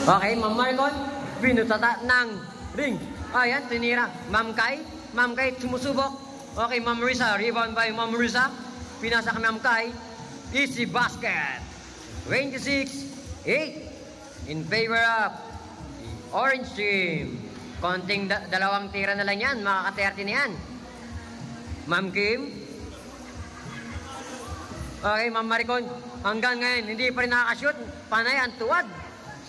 Okay, Ma'am Marcon, binutata ng ring. Ayan, tinira. Ma'am Kai sumusubok. Okay, Ma'am Risa, rebound by Ma'am Risa. Pinasa kay Ma'am Kai. Easy basket. 26-8 in favor of Orange Team. Konting dalawang tira na lang yan, makaka-30 na yan. Ma'am Kim. Okay, Ma'am Maricon, hanggang ngayon, hindi pa rin nakakashoot. Panay ang tuwad.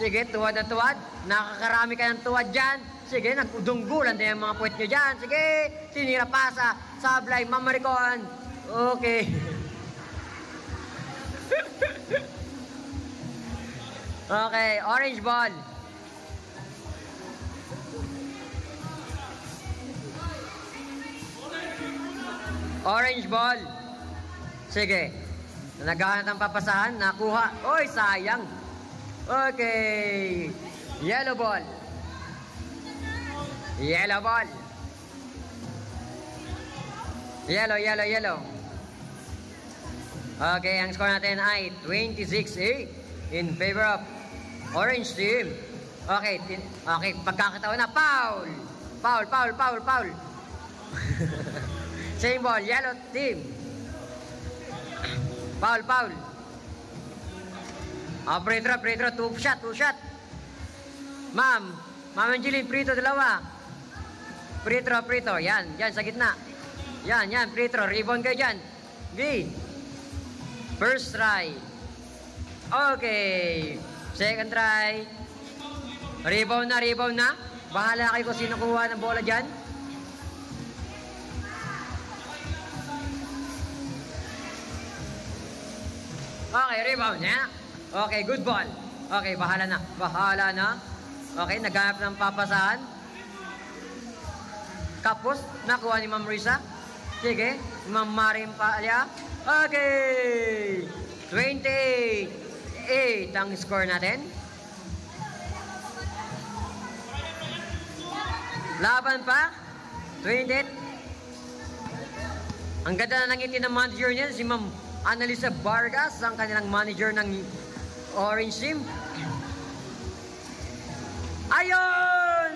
Sige, tuwad na tuwad. Nakakarami ka ng tuwad dyan. Sige, nagudunggulan din yung mga puwet nyo dyan. Sige, tinira pasa. Sablay, Ma'am Maricon. Okay. Okay, orange ball. Orange ball. Sige. Naghahanap ng papasahan. Nakuha. Oy, sayang. Okay. Yellow ball. Yellow ball. Yellow. Okay, ang score natin ay 26-8 in favor of Orange Team. Okay, pagkakataon na. Foul. Same ball, Yellow Team. Foul. Free throw, two shot. Ma'am Angeline, free throw, dalawa. Free throw. Yan, sa gitna. Yan, free throw. Rebound kayo dyan. Okay. First try. Okay. Second try. Rebound na. Bahala kayo kung sino kuha ng bola dyan. Okay, rebound niya. Okay, good ball. Okay, bahala na. Okay, naghanap ng papasahan. Kapos, nakuha ni Ma'am Risa. Sige, Ma'am Marim Palya. Okay, 28 ang score natin. Laban pa. 28. Ang ganda na ng ngiti ng manager niya, si Ma'am Annalisa Vargas, ang kanilang manager ng Orange Team. Ayun!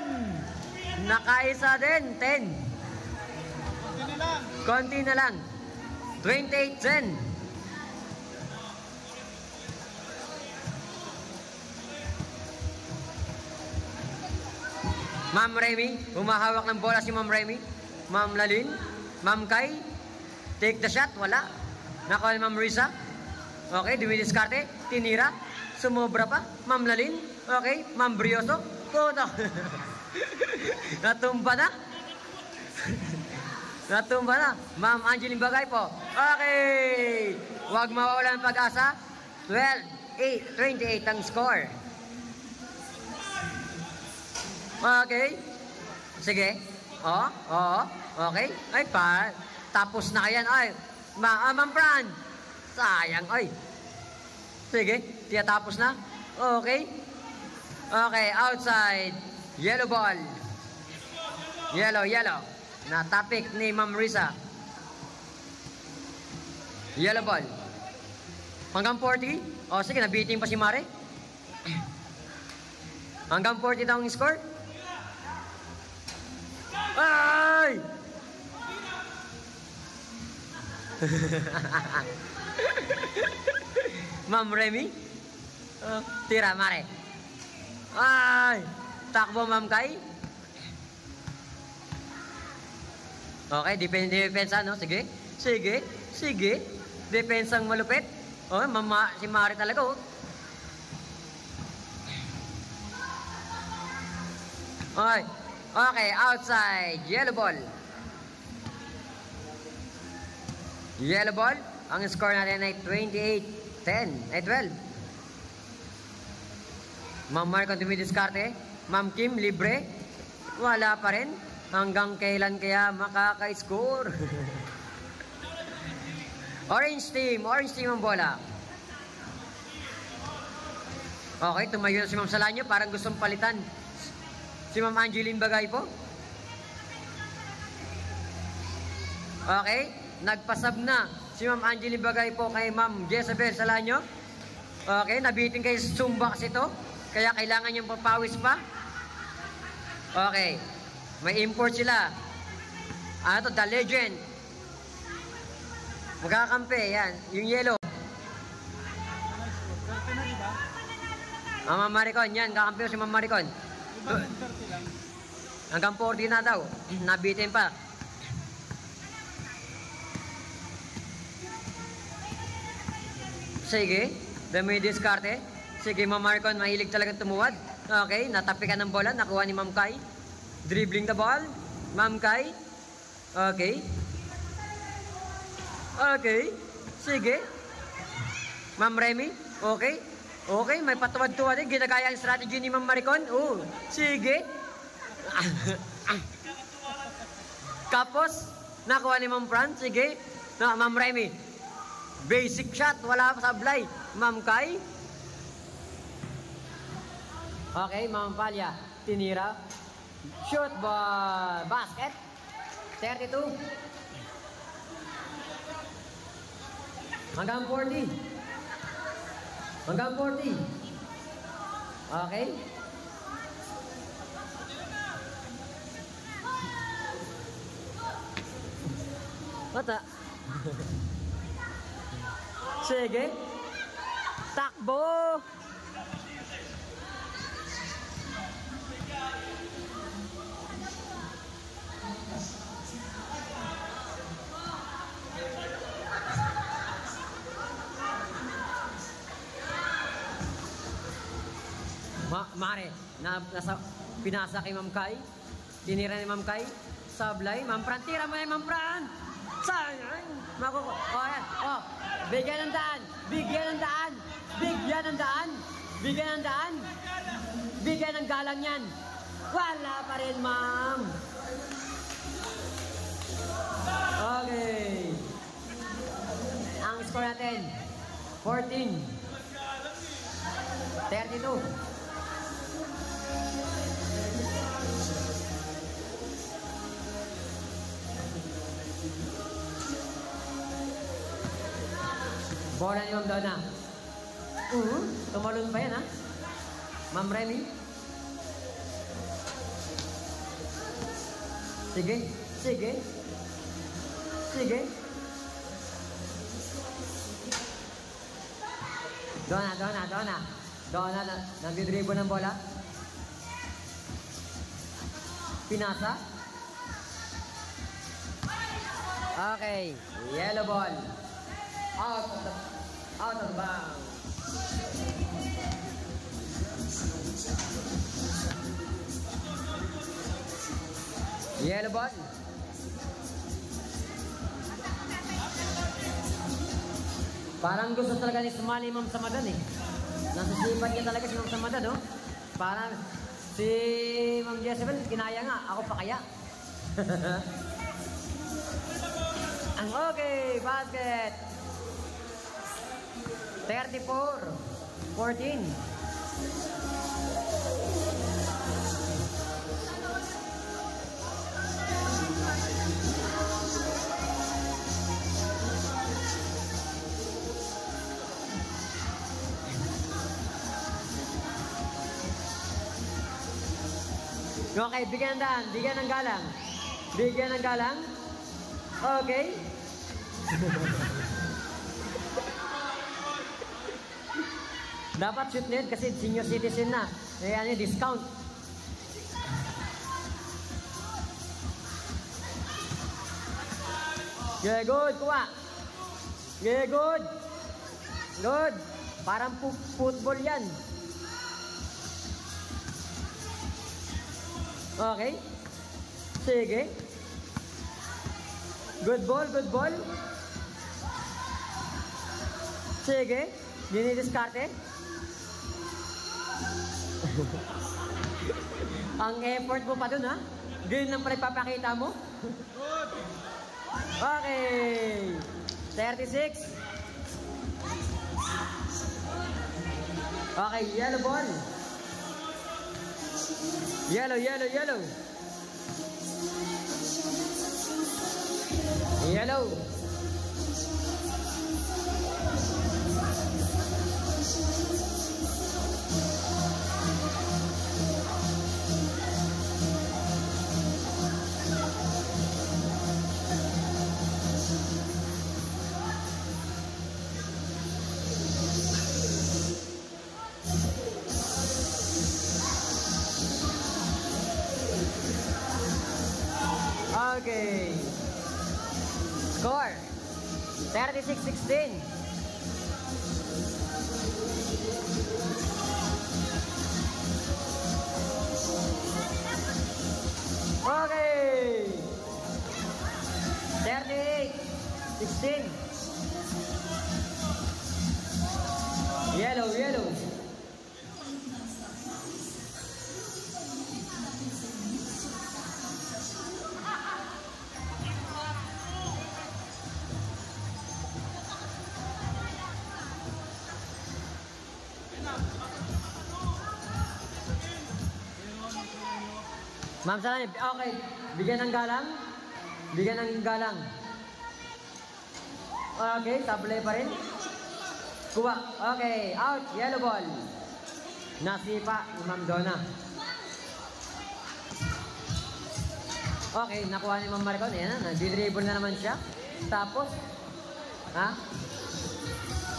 Nakaisa din, 10. Konti na lang. 28-10. Ma'am Remy, humahawak ng bola si Ma'am Remy. Ma'am Lalin, Ma'am Kai, take the shot, wala. Nakuha ni Ma'am Risa. Okay, dumidiskarte, tinira, sumobra pa. Ma'am Lalin, okay, Ma'am Brioso, puto. Natumba na. Ma'am Angeline Bagay po. Okay, huwag mawawalan ng pag-asa. 28 ang score. Okay. Sige. Okay. Ay, tapos na yan. Ay, Ma'am Fran. Sayang, ay. Sige, tapos na. Okay. Okay, outside. Yellow ball. Yellow. Natapik ni Ma'am Risa. Yellow ball. Hanggang 40. O, sige, nabiting pa si Mare. Hanggang 40 daw ang score. Ay! Ma'am Remy. Tira, Mare. Ay! Takbo, Ma'am Kai. Okay, depensa, no? Sige. Depensang malupit. Oh, si Mare talaga, oh. Okay, outside. Yellow ball. Ang score natin ay 28-10. Ay 12. Ma'am Marcon dumidiskarte. Ma'am Kim, libre. Wala pa rin. Hanggang kailan kaya makaka-score? Orange team ang bola. Okay, tumayo na si Ma'am Salanyo. Parang gustong palitan si Ma'am Angeline Bagay po. Okay, nagpasab na si Ma'am Angeline Bagay po kay Ma'am Jezabel Salanyo. Okay, nabitin kay Sumbaks ito. Kaya kailangan yung papawis pa. Okay. May import sila. Ano to? The Legend. Magkakampi. Yan. Yung yellow. Ma'am Maricon. Yan. Kakampi si Ma'am Maricon. Hanggang 40 na daw. Nabitin pa. Sige. Dami diskarte. Sige, Ma'am Maricon. Mahilig talagang tumuwad. Okay. Natapikan ng bola. Nakuha ni Ma'am Kai. Dribbling the ball. Ma'am Kai. Okay. Okay. Sige. Ma'am Remy. Okay. Okay. May patuwad-tuwad eh. Ginagaya ang strategy ni Ma'am Maricon. Oh. Sige. Kapos. Nakuha ni Ma'am Fran. Sige. No, Ma'am Remy. Basic shot. Wala pa sablay. Ma'am Kai. Okay. Ma'am Palya. Tinira. Shoot ball. Basket. 32. Hanggang 40. Hanggang 40. Okay. Mata. Sige. Takbo. Mare, pinasa kay Ma'am Kai. Tinira ni Ma'am Kai. Sablay. Ma'am Fran, tira mo na Ma'am Fran. Sayang. Oh, yan. Oh, bigyan ng daan. Bigyan ng daan. Bigyan ng daan. Bigyan ng daan. Bigyan ng galang yan. Wala pa rin, ma'am. Okay. Ang score natin, 14. 32. Bola ni Ma'am Donna. Tumalon pa yan, ha? Ma'am Remy. Sige. Sige. Sige. Donna, nagdidribo ng bola. Pinasa. Okay. Yellow ball. Out of bounds. Yellow ball. Parang gusto talaga ni sumali Ma'am Samadan eh. Nasisipan niya talaga si Ma'am Samadan, oh. Parang si Ma'am Jezebel, kinaya nga. Ako pa kaya. Ang okay, basket. 34-14. Okay, bigyan ng daan, bigyan ng galang. Bigyan ng galang. Okay. Dapat shoot net kasi senior citizen na. Kaya ano, discount. Yeah, good, kuha. Yeah, good. Good. Parang football yan. Okay. Sige. Good ball, good ball. Sige. Dinidiskarte. Ang effort mo pa dun, ha? Ganyan lang pala ipapakita mo? Okay. 36. Okay, yellow ball. Yellow. Yellow. Okay. Score. 36-16. Okay. 38-16. Yellow. Ma'am Salani, okay. Bigyan ng galang. Okay, sablay pa rin. Kuha. Okay, out. Yellow ball. Nasipa ni Ma'am Donna. Okay, nakuha ni Ma'am Maricon. Ayan na, nag-dribble na naman siya. Tapos,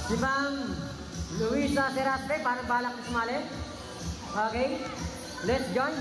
si Ma'am Luisa Seraste, parang balak na sumali. Okay, let's join.